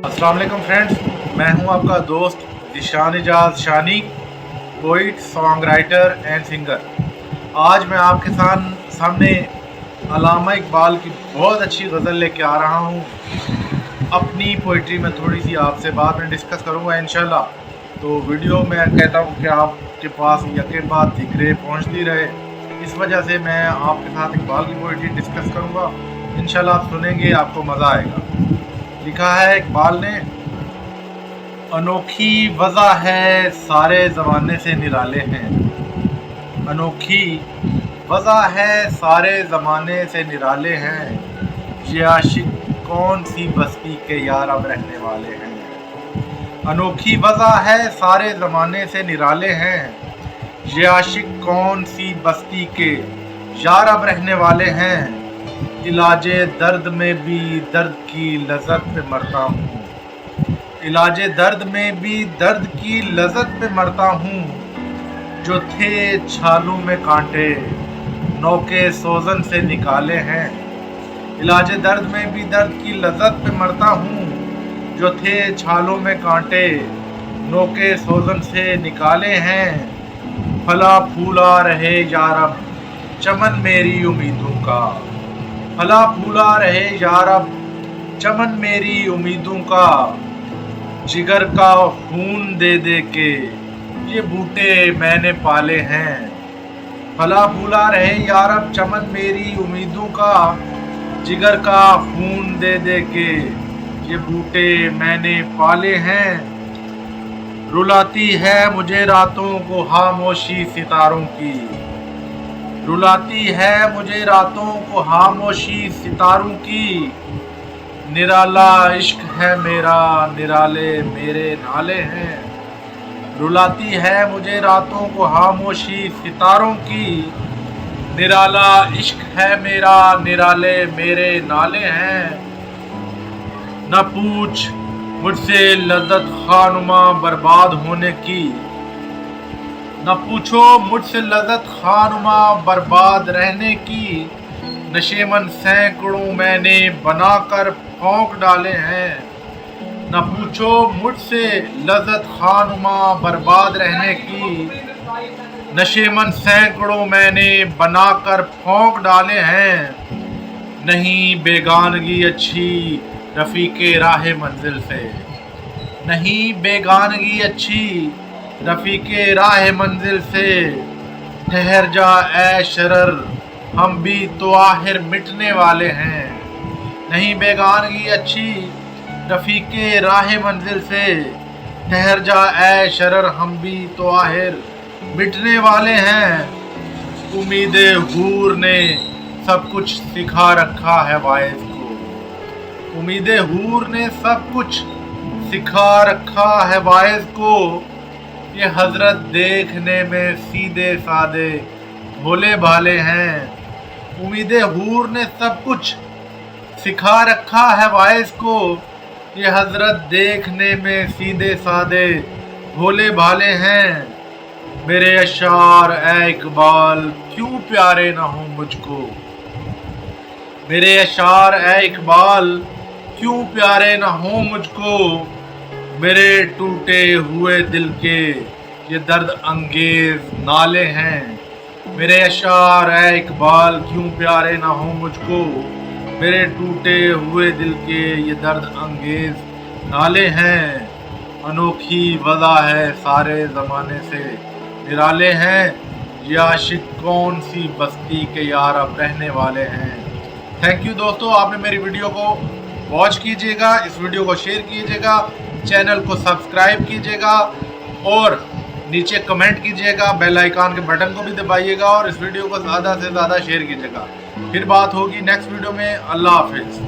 अस्सलाम वालेकुम फ्रेंड्स, मैं हूं आपका दोस्त Zeeshan Ejaz Shani, poet, song writer and singer. आज मैं आपके सामने अल्लामा इकबाल की बहुत अच्छी गज़ल लेके आ रहा हूं। अपनी पोइट्री में थोड़ी सी आपसे बाद में डिस्कस करूंगा इंशाल्लाह। तो वीडियो में कहता हूं कि आपके पास यके बाद जिक्रे पहुंचती रहे, इस वजह से मैं आपके साथ इकबाल की पोइट्री डिस्कस करूंगा। इंशाल्लाह आप सुनेंगे, आपको मज़ा आएगा। लिखा है इकबाल ने, अनोखी वज़ा है सारे ज़माने से निराले हैं। अनोखी वज़ा है सारे ज़माने से निराले हैं। ये आशिक कौन सी बस्ती के यार अब रहने वाले हैं। अनोखी वज़ा है सारे ज़माने से निराले हैं। ये आशिक कौन सी बस्ती के यार अब रहने वाले हैं। इलाजे दर्द में भी दर्द की लज़्ज़त पे मरता हूँ। इलाजे दर्द में भी दर्द की लज़्ज़त पे मरता हूँ। जो थे छालों में कांटे नौके सोजन से निकाले हैं। इलाजे दर्द में भी दर्द की लज़्ज़त पे मरता हूँ। जो थे छालों में कांटे नौके सोजन से निकाले हैं। फला फूला रहे यारब चमन मेरी उम्मीदों का। फला फूला रहे यारब चमन मेरी उम्मीदों का। जिगर का खून दे दे के ये बूटे मैंने पाले हैं। फला फूला रहे यारब चमन मेरी उम्मीदों का। जिगर का खून दे दे के ये बूटे मैंने पाले हैं। रुलाती है मुझे रातों को खामोशी सितारों की। रुलाती है मुझे रातों को खामोशी सितारों की। निराला इश्क है मेरा निराले मेरे नाले हैं। रुलाती है मुझे रातों को खामोशी सितारों की। निराला इश्क है मेरा निराले मेरे नाले हैं। न पूछ मुझसे लज़्ज़त खानुमा बर्बाद होने की। न पूछो मुझसे लज़्ज़त खानुमा बर्बाद रहने की। नशेमन सैकड़ों मैंने बनाकर फौंक डाले हैं। न पूछो मुझसे लज़्ज़त खानुमा बर्बाद रहने की। नशेमन सैकड़ों मैंने बनाकर फौंक डाले हैं। नहीं बेगानगी अच्छी रफ़ीक़े राह मंजिल से। नहीं बेगानगी अच्छी रफ़ीक़े राह मंजिल से। ठहर जा ऐ शरर हम भी तो आखिर मिटने वाले हैं। नहीं बेगानगी अच्छी रफ़ीक़े राह मंजिल से। ठहर जा ऐ शरर हम भी तो आखिर मिटने वाले हैं। उम्मीदे हूर ने सब कुछ सिखा रखा है वाइज़ को। उम्मीदे हूर ने सब कुछ सिखा रखा है वाइज़ को। ये हजरत देखने में सीधे सादे भोले भाले हैं। उम्मीदे हूर ने सब कुछ सिखा रखा है वाइज़ को। ये हजरत देखने में सीधे सादे भोले भाले हैं। मेरे अशार ए इकबाल क्यों प्यारे ना हो मुझको। मेरे अशार ए इकबाल क्यों प्यारे ना हो मुझको। मेरे टूटे हुए दिल के ये दर्द अंगेज नाले हैं। मेरे अशार ए इकबाल क्यों प्यारे ना हो मुझको। मेरे टूटे हुए दिल के ये दर्द अंगेज नाले हैं। अनोखी वज़ा है सारे ज़माने से निराले हैं। ये आशिक कौन सी बस्ती के यार अब रहने वाले हैं। थैंक यू दोस्तों, आपने मेरी वीडियो को वॉच कीजिएगा, इस वीडियो को शेयर कीजिएगा, चैनल को सब्सक्राइब कीजिएगा और नीचे कमेंट कीजिएगा। बेल आइकन के बटन को भी दबाइएगा और इस वीडियो को ज़्यादा से ज़्यादा शेयर कीजिएगा। फिर बात होगी नेक्स्ट वीडियो में। अल्लाह हाफिज़।